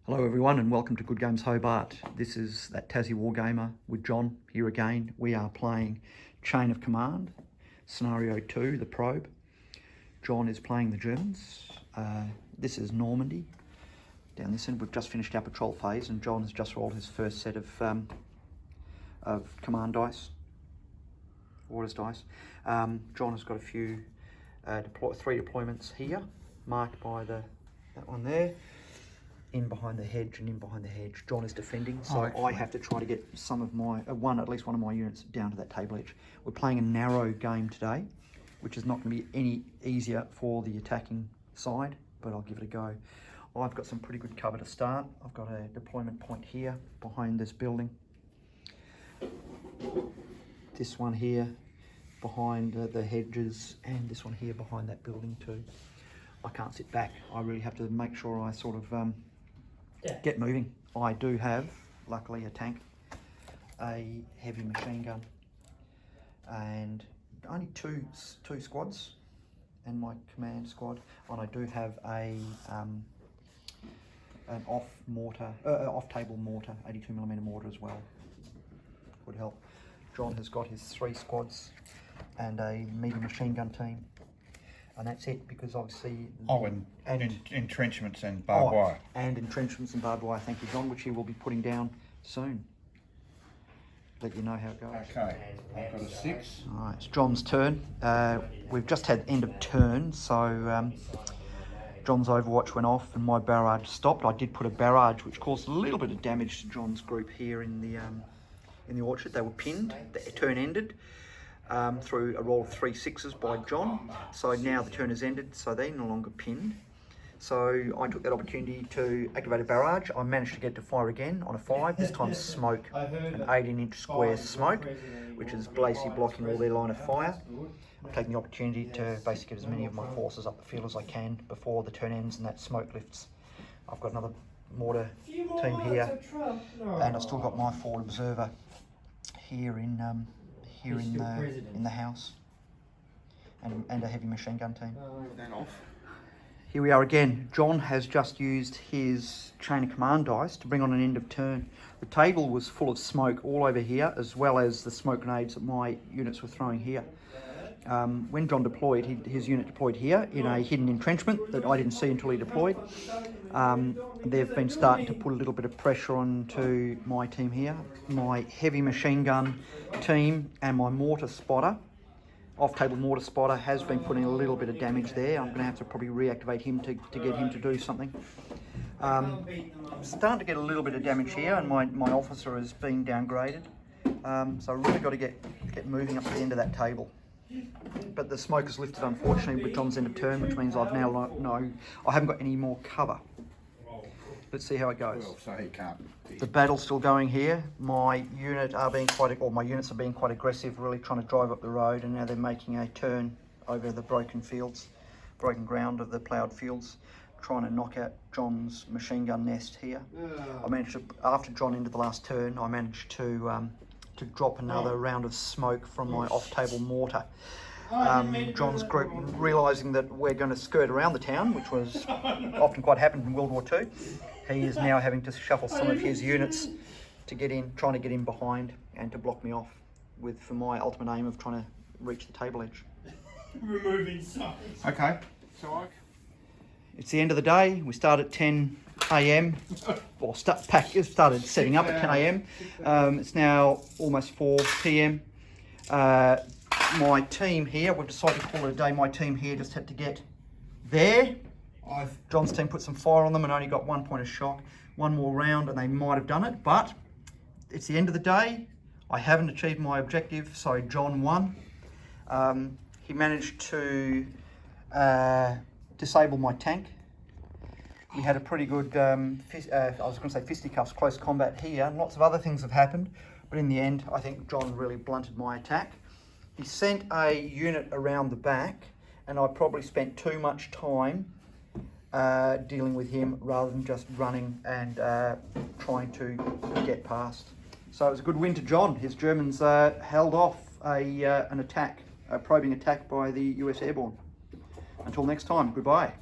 Hello everyone and welcome to Good Games Hobart. This is that Tassie Wargamer with John here again. We are playing Chain of Command, Scenario 2, the probe. John is playing the Germans. This is Normandy. Down this end, we've just finished our patrol phase and John has just rolled his first set of command dice, orders dice. John has got a few, three deployments here, marked by that one there. In behind the hedge and in behind the hedge. John is defending, so I have to try to get some of my, at least one of my units down to that table edge. We're playing a narrow game today, which is not going to be any easier for the attacking side, but I'll give it a go. I've got some pretty good cover to start. I've got a deployment point here behind this building. This one here behind the hedges, and this one here behind that building too. I can't sit back. I really have to make sure I sort of get moving. I do have, luckily, a tank, a heavy machine gun, and only two squads in my command squad. And I do have an off-table mortar, 82mm mortar as well. Would help. John has got his 3 squads and a medium machine gun team. And that's it, because obviously... entrenchments and barbed wire. And entrenchments and barbed wire, thank you, John, which he will be putting down soon. Let you know how it goes. Okay, I've got a 6. All right, it's John's turn. We've just had end of turn, so John's Overwatch went off and my barrage stopped. I did put a barrage, which caused a little bit of damage to John's group here in the orchard. They were pinned. The turn ended. Through a roll of 3 6s by John. So now the turn has ended, so they're no longer pinned. So I took that opportunity to activate a barrage. I managed to get to fire again on a 5, this time smoke, an 18-inch square smoke, which is basically blocking all their line of fire. I'm taking the opportunity to basically get as many of my forces up the field as I can before the turn ends and that smoke lifts. I've got another mortar team here, and I've still got my forward observer here in the house, and a heavy machine gun team. Here we are again. John has just used his Chain of Command dice to bring on an end of turn. The table was full of smoke all over here, as well as the smoke grenades that my units were throwing here. When John deployed, his unit deployed here in a hidden entrenchment that I didn't see until he deployed. They've been starting to put a little bit of pressure onto my team here. My heavy machine gun team and my mortar spotter, off-table mortar spotter, has been putting a little bit of damage there. I'm going to have to probably reactivate him to get him to do something. Starting to get a little bit of damage here, and my officer is being downgraded. So I've really got to get moving up to the end of that table. But the smoke has lifted, unfortunately, with John's end of turn, which means I've now I haven't got any more cover. Let's see how it goes. Well, so he can't. The battle's still going here. My units are being quite aggressive, really trying to drive up the road, and now they're making a turn over the broken ground of the ploughed fields, trying to knock out John's machine gun nest here. I managed to, after John ended the last turn, I managed to drop another round of smoke from my off-table mortar. John's group, realising that we're going to skirt around the town, which was often quite happened in World War II, he is now having to shuffle some of his units to get in, trying to get in behind and to block me off, for my ultimate aim of trying to reach the table edge. Removing signs. Okay, so it's the end of the day. We start at 10 a.m. or started setting up at 10 a.m. It's now almost 4 p.m. My team here, we've decided to call it a day. My team here just had to get there. John's team put some fire on them and only got 1 point of shock. One more round and they might have done it, but it's the end of the day. I haven't achieved my objective, so John won. He managed to disable my tank. We had a pretty good, I was going to say fisticuffs, close combat here. Lots of other things have happened, but in the end, I think John really blunted my attack. He sent a unit around the back, and I probably spent too much time dealing with him rather than just running and trying to get past. So it was a good win to John. His Germans held off an attack, a probing attack by the US Airborne. Until next time, goodbye.